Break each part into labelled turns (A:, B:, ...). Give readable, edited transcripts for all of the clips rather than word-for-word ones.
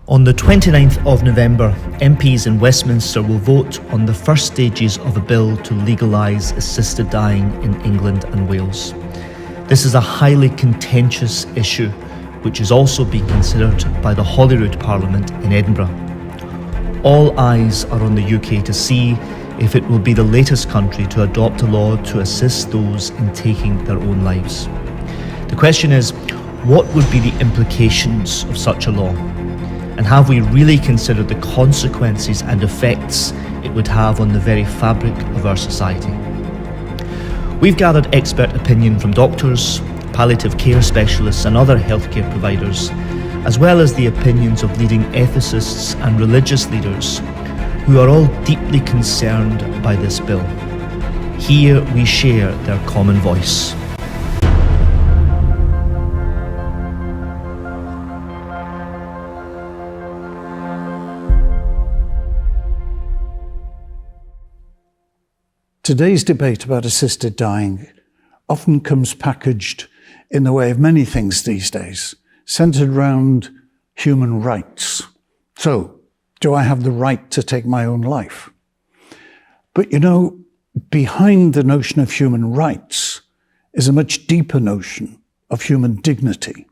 A: On the 29th of November, MPs in Westminster will vote on the first stages of a bill to legalise assisted dying in England and Wales. This is a highly contentious issue, which is also being considered by the Holyrood Parliament in Edinburgh. All eyes are on the UK to see if it will be the latest country to adopt a law to assist those in taking their own lives. The question is, what would be the implications of such a law? And have we really considered the consequences and effects it would have on the very fabric of our society? We've gathered expert opinion from doctors, palliative care specialists and other healthcare providers, as well as the opinions of leading ethicists and religious leaders who are all deeply concerned by this bill. Here we share their common voice.
B: Today's debate about assisted dying often comes packaged in the way of many things these days, centred around human rights. So, do I have the right to take my own life? But you know, behind the notion of human rights is a much deeper notion of human dignity.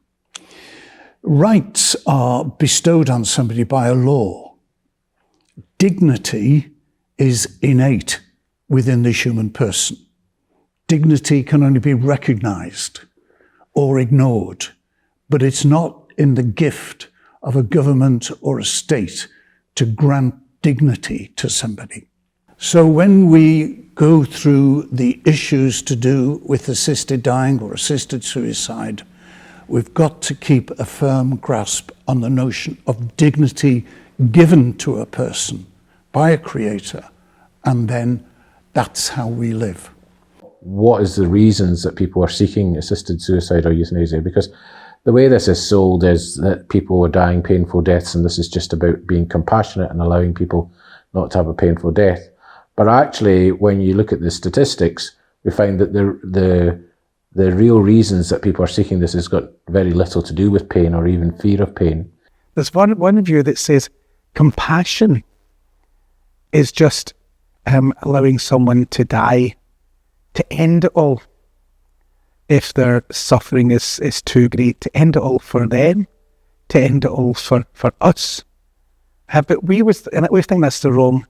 B: Rights are bestowed on somebody by a law. Dignity is innate within the human person. Dignity can only be recognised or ignored, but it's not in the gift of a government or a state to grant dignity to somebody. So when we go through the issues to do with assisted dying or assisted suicide, we've got to keep a firm grasp on the notion of dignity given to a person by a creator, and then that's how we live.
C: What is the reasons that people are seeking assisted suicide or euthanasia? Because the way this is sold is that people are dying painful deaths and this is just about being compassionate and allowing people not to have a painful death. But actually, when you look at the statistics, we find that the real reasons that people are seeking this has got very little to do with pain or even fear of pain.
D: There's one view that says compassion is just allowing someone to die, to end it all. If their suffering is too great, to end it all for them, to end it all for us. But we think that's the wrong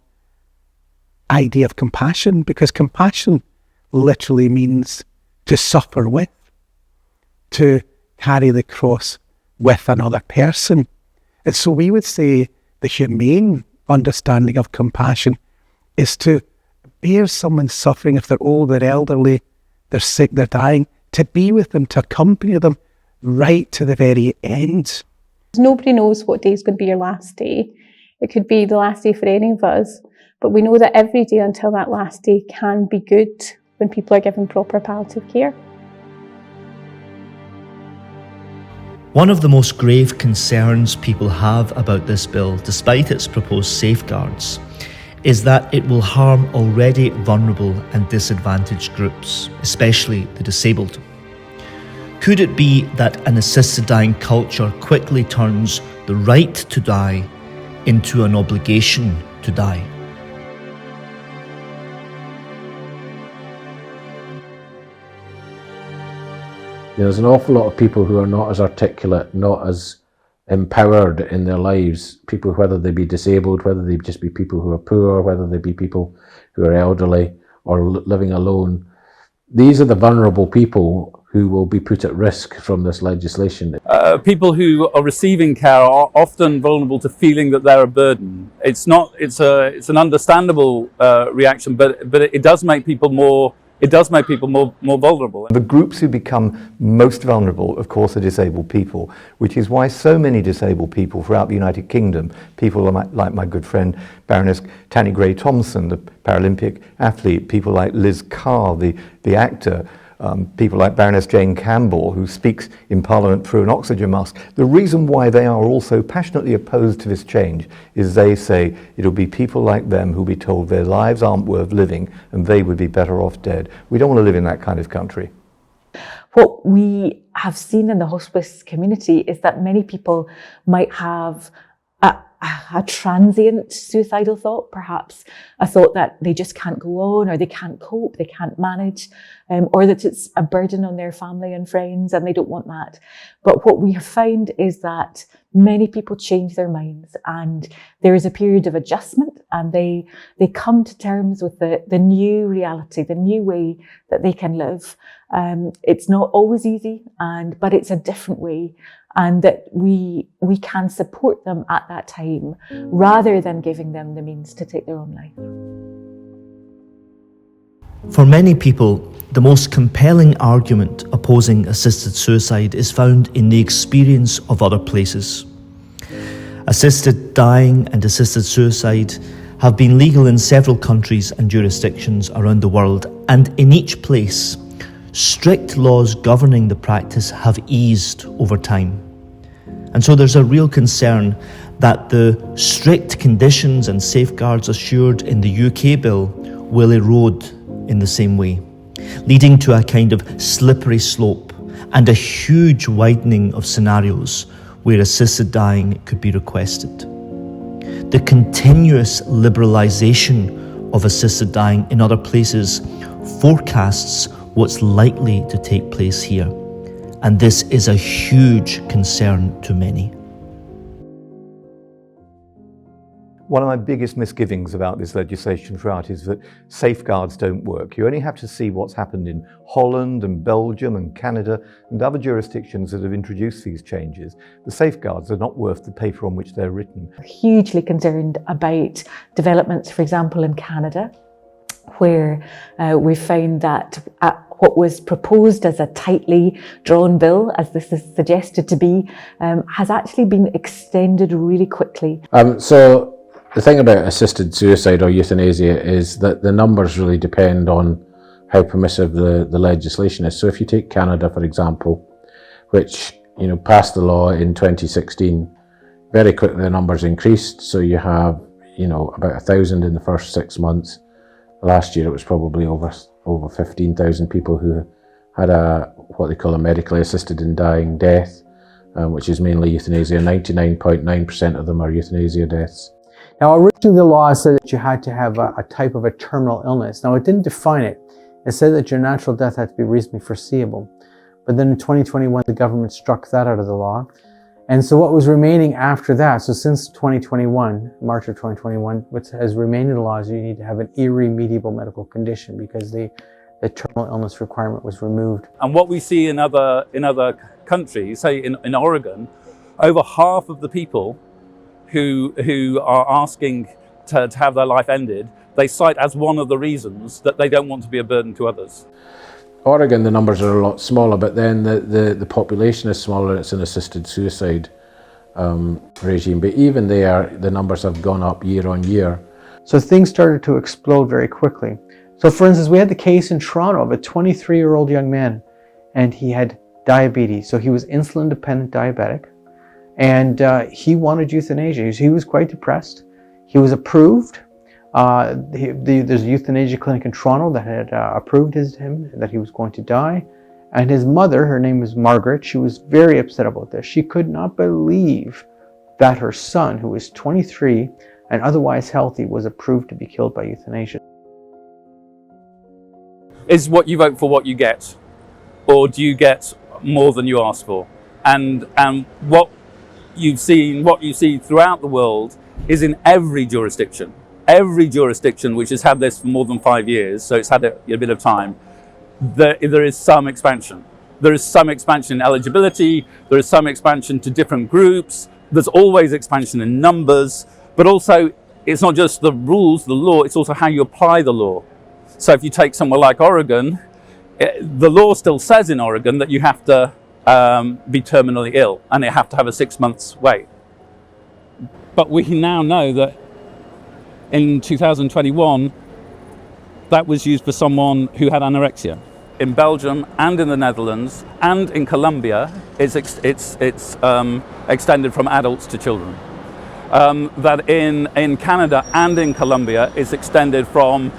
D: idea of compassion, because compassion literally means to suffer with, to carry the cross with another person. And so we would say the humane understanding of compassion is to bear someone's suffering if they're old, they're elderly, they're sick, they're dying, to be with them, to accompany them right to the very end.
E: Nobody knows what day is going to be your last day. It could be the last day for any of us, but we know that every day until that last day can be good when people are given proper palliative care.
A: One of the most grave concerns people have about this bill, despite its proposed safeguards, is that it will harm already vulnerable and disadvantaged groups, especially the disabled. Could it be that an assisted dying culture quickly turns the right to die into an obligation to die?
C: There's an awful lot of people who are not as articulate, not as empowered in their lives, people, whether they be disabled, whether they just be people who are poor, whether they be people who are elderly or living alone. These are the vulnerable people who will be put at risk from this legislation.
F: People who are receiving care are often vulnerable to feeling that they're a burden. It's an understandable reaction, but it does make people more vulnerable.
G: The groups who become most vulnerable, of course, are disabled people, which is why so many disabled people throughout the United Kingdom, people like my good friend Baroness Tanni Gray-Thompson, the Paralympic athlete, people like Liz Carr, the actor, people like Baroness Jane Campbell, who speaks in Parliament through an oxygen mask. The reason why they are also passionately opposed to this change is they say it'll be people like them who'll be told their lives aren't worth living and they would be better off dead. We don't want to live in that kind of country.
H: What we have seen in the hospice community is that many people might have a transient suicidal thought, perhaps a thought that they just can't go on, or they can't cope, they can't manage, or that it's a burden on their family and friends and they don't want that. But what we have found is that many people change their minds, and there is a period of adjustment, and they come to terms with the new reality, the new way that they can live. It's not always easy, but it's a different way, and that we can support them at that time rather than giving them the means to take their own life.
A: For many people, the most compelling argument opposing assisted suicide is found in the experience of other places. Assisted dying and assisted suicide have been legal in several countries and jurisdictions around the world, and in each place, strict laws governing the practice have eased over time. And so there's a real concern that the strict conditions and safeguards assured in the UK bill will erode in the same way, leading to a kind of slippery slope and a huge widening of scenarios where assisted dying could be requested. The continuous liberalisation of assisted dying in other places forecasts what's likely to take place here, and this is a huge concern to many.
G: One of my biggest misgivings about this legislation throughout is that safeguards don't work. You only have to see what's happened in Holland and Belgium and Canada and other jurisdictions that have introduced these changes. The safeguards are not worth the paper on which they're written.
H: We're hugely concerned about developments, for example, in Canada, where we found that what was proposed as a tightly drawn bill, as this is suggested to be, has actually been extended really quickly.
C: So the thing about assisted suicide or euthanasia is that the numbers really depend on how permissive the legislation is. So if you take Canada, for example, which passed the law in 2016, very quickly the numbers increased. So you have about 1,000 in the first 6 months. Last year it was probably over 15,000 people who had what they call a medically assisted in dying death, which is mainly euthanasia. 99.9% of them are euthanasia deaths.
I: Now, originally the law said that you had to have a type of a terminal illness. Now, it didn't define it. It said that your natural death had to be reasonably foreseeable. But then in 2021, the government struck that out of the law. And so what was remaining after that, so since 2021, March of 2021, what has remained in the law is you need to have an irremediable medical condition, because the terminal illness requirement was removed.
F: And what we see in other countries, say in Oregon, over half of the people who are asking to have their life ended, they cite as one of the reasons that they don't want to be a burden to others.
C: Oregon, the numbers are a lot smaller, but then the population is smaller. It's an assisted suicide regime. But even there, the numbers have gone up year on year.
I: So things started to explode very quickly. So for instance, we had the case in Toronto of a 23-year-old young man, and he had diabetes. So he was insulin-dependent diabetic, and he wanted euthanasia. He was quite depressed. He was approved. There's a euthanasia clinic in Toronto that had approved him, that he was going to die. And his mother, her name was Margaret, she was very upset about this. She could not believe that her son, who was 23 and otherwise healthy, was approved to be killed by euthanasia.
F: Is what you vote for what you get? Or do you get more than you ask for? And what you see throughout the world is in every jurisdiction which has had this for more than 5 years, so it's had a bit of time, there is some expansion. There is some expansion in eligibility, there is some expansion to different groups, there's always expansion in numbers, but also it's not just the rules, the law, it's also how you apply the law. So if you take somewhere like Oregon, the law still says in Oregon that you have to be terminally ill and you have to have a 6 months wait. But we now know that in 2021, that was used for someone who had anorexia. In Belgium and in the Netherlands and in Colombia, it's extended from adults to children. That in Canada and in Colombia, it's extended from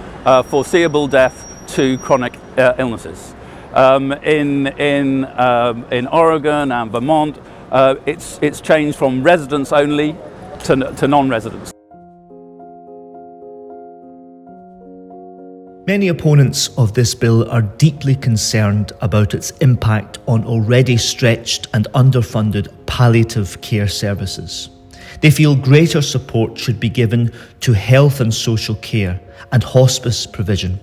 F: foreseeable death to chronic illnesses. In Oregon and Vermont, it's changed from residents only to non-residents.
A: Many opponents of this bill are deeply concerned about its impact on already stretched and underfunded palliative care services. They feel greater support should be given to health and social care and hospice provision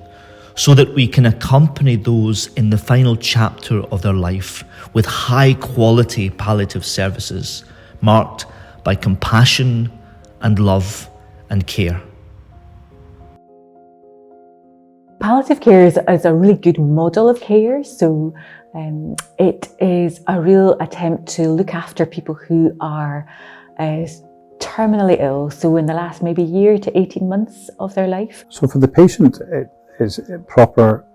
A: so that we can accompany those in the final chapter of their life with high-quality palliative services marked by compassion and love and care.
H: Palliative care is a really good model of care. So it is a real attempt to look after people who are terminally ill. So in the last maybe year to 18 months of their life.
J: So for the patient, it is proper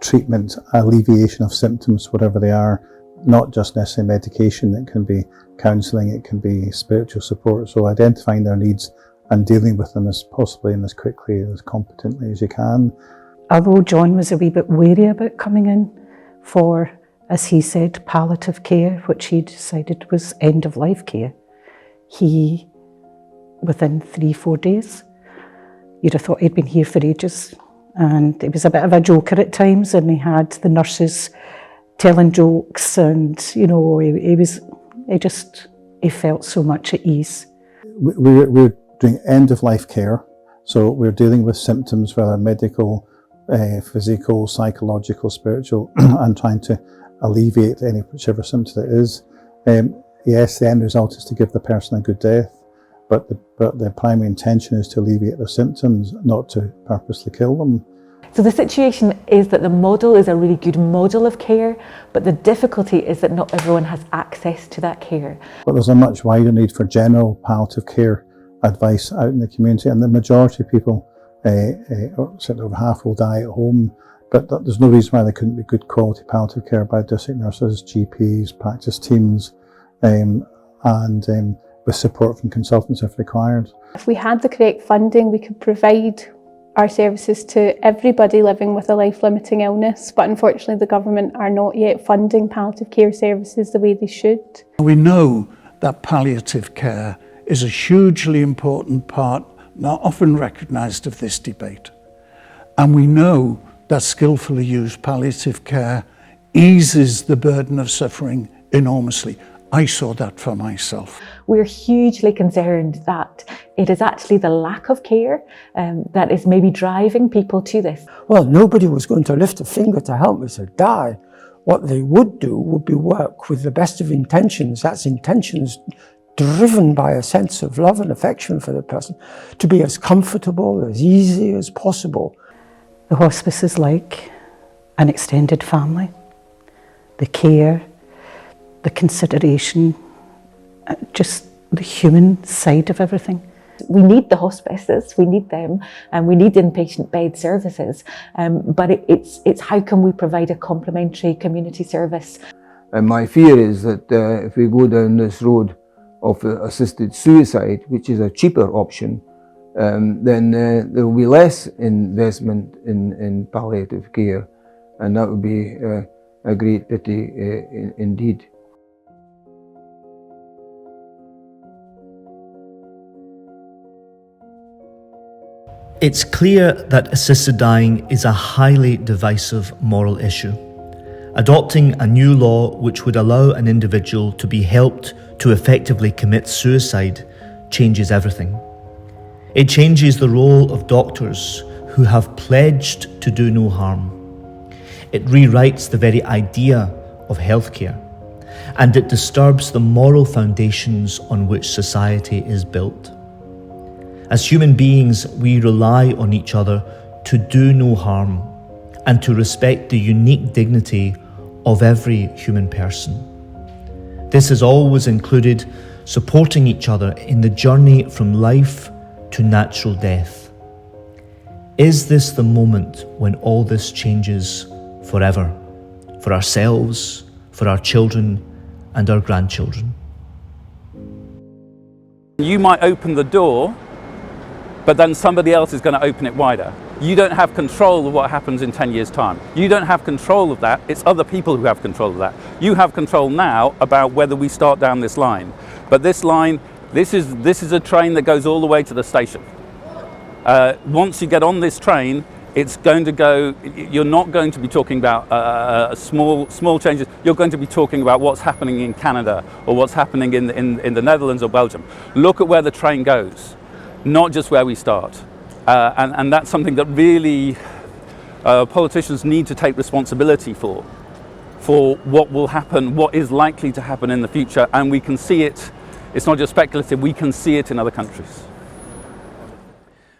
J: treatment, alleviation of symptoms, whatever they are, not just necessarily medication. It can be counselling, it can be spiritual support. So identifying their needs and dealing with them as possibly and as quickly and as competently as you can.
K: Although John was a wee bit wary about coming in for, as he said, palliative care, which he decided was end-of-life care, he, within 3-4 days, you'd have thought he'd been here for ages. And it was a bit of a joker at times, and he had the nurses telling jokes, and, you know, he felt so much at ease.
J: We're doing end-of-life care, so we're dealing with symptoms, whether medical, physical, psychological, spiritual, and trying to alleviate any whichever symptom it is. Yes, the end result is to give the person a good death, but the primary intention is to alleviate their symptoms, not to purposely kill them.
H: So the situation is that the model is a really good model of care, but the difficulty is that not everyone has access to that care.
J: But there's a much wider need for general palliative care advice out in the community, and the majority of people, certainly over half, will die at home, but there's no reason why there couldn't be good quality palliative care by district nurses, GPs, practice teams, and with support from consultants if required.
E: If we had the correct funding, we could provide our services to everybody living with a life-limiting illness, but unfortunately the government are not yet funding palliative care services the way they should.
B: We know that palliative care is a hugely important part, not often recognised, of this debate. And we know that skillfully used palliative care eases the burden of suffering enormously. I saw that for myself.
H: We're hugely concerned that it is actually the lack of care that is maybe driving people to this.
L: Well, nobody was going to lift a finger to help me to die. What they would do would be work with the best of intentions. That's intentions driven by a sense of love and affection for the person, to be as comfortable, as easy as possible.
K: The hospice is like an extended family. The care, the consideration, just the human side of everything.
H: We need the hospices, we need them, and we need inpatient bed services, but it's how can we provide a complementary community service.
M: And my fear is that if we go down this road of assisted suicide, which is a cheaper option, then there will be less investment in palliative care, and that would be a great pity indeed.
A: It's clear that assisted dying is a highly divisive moral issue. Adopting a new law which would allow an individual to be helped to effectively commit suicide changes everything. It changes the role of doctors who have pledged to do no harm. It rewrites the very idea of healthcare, and it disturbs the moral foundations on which society is built. As human beings, we rely on each other to do no harm and to respect the unique dignity of every human person. This has always included supporting each other in the journey from life to natural death. Is this the moment when all this changes forever, for ourselves, for our children and our grandchildren?
F: You might open the door, but then somebody else is going to open it wider. You don't have control of what happens in 10 years' time. You don't have control of that. It's other people who have control of that. You have control now about whether we start down this line. But this line This is a train that goes all the way to the station. Once you get on this train, it's going to go, you're not going to be talking about small changes. You're going to be talking about what's happening in Canada or what's happening in the Netherlands or Belgium. Look at where the train goes, not just where we start. And that's something that really politicians need to take responsibility for what will happen, what is likely to happen in the future. And we can see it, it's not just speculative, we can see it in other countries.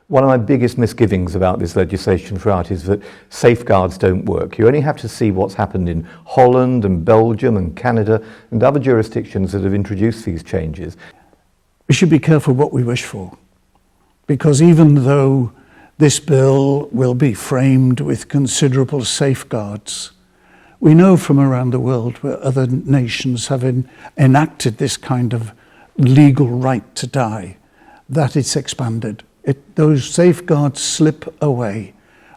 G: One of my biggest misgivings about this legislation throughout is that safeguards don't work. You only have to see what's happened in Holland and Belgium and Canada and other jurisdictions that have introduced these changes.
B: We should be careful what we wish for, because even though this bill will be framed with considerable safeguards, we know from around the world where other nations have enacted this kind of legal right to die, that it's expanded. Those safeguards slip away,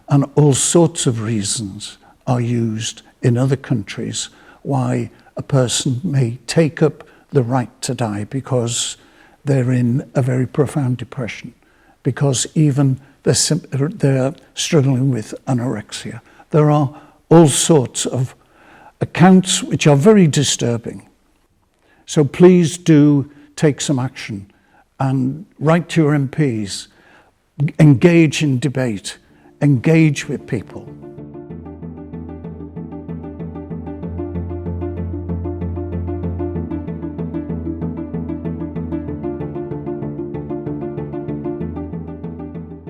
B: and all sorts of reasons are used in other countries why a person may take up the right to die, because they're in a very profound depression, because even they're struggling with anorexia. There are all sorts of accounts which are very disturbing. So please do take some action and write to your MPs. Engage in debate, engage with people.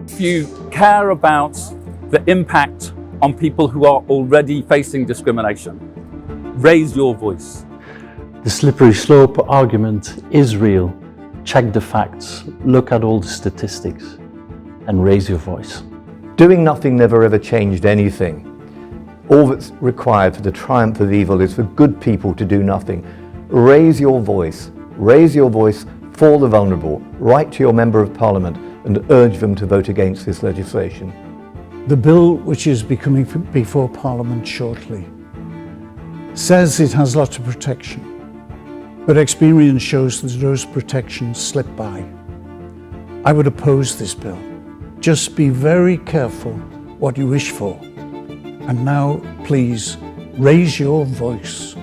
F: If you care about the impact on people who are already facing discrimination, raise your voice.
N: The slippery slope argument is real. Check the facts, look at all the statistics, and raise your voice.
G: Doing nothing never ever changed anything. All that's required for the triumph of evil is for good people to do nothing. Raise your voice for the vulnerable. Write to your Member of Parliament and urge them to vote against this legislation.
B: The bill, which is coming before Parliament shortly, says it has lots of protection, but experience shows that those protections slip by. I would oppose this bill. Just be very careful what you wish for. And now, please, raise your voice.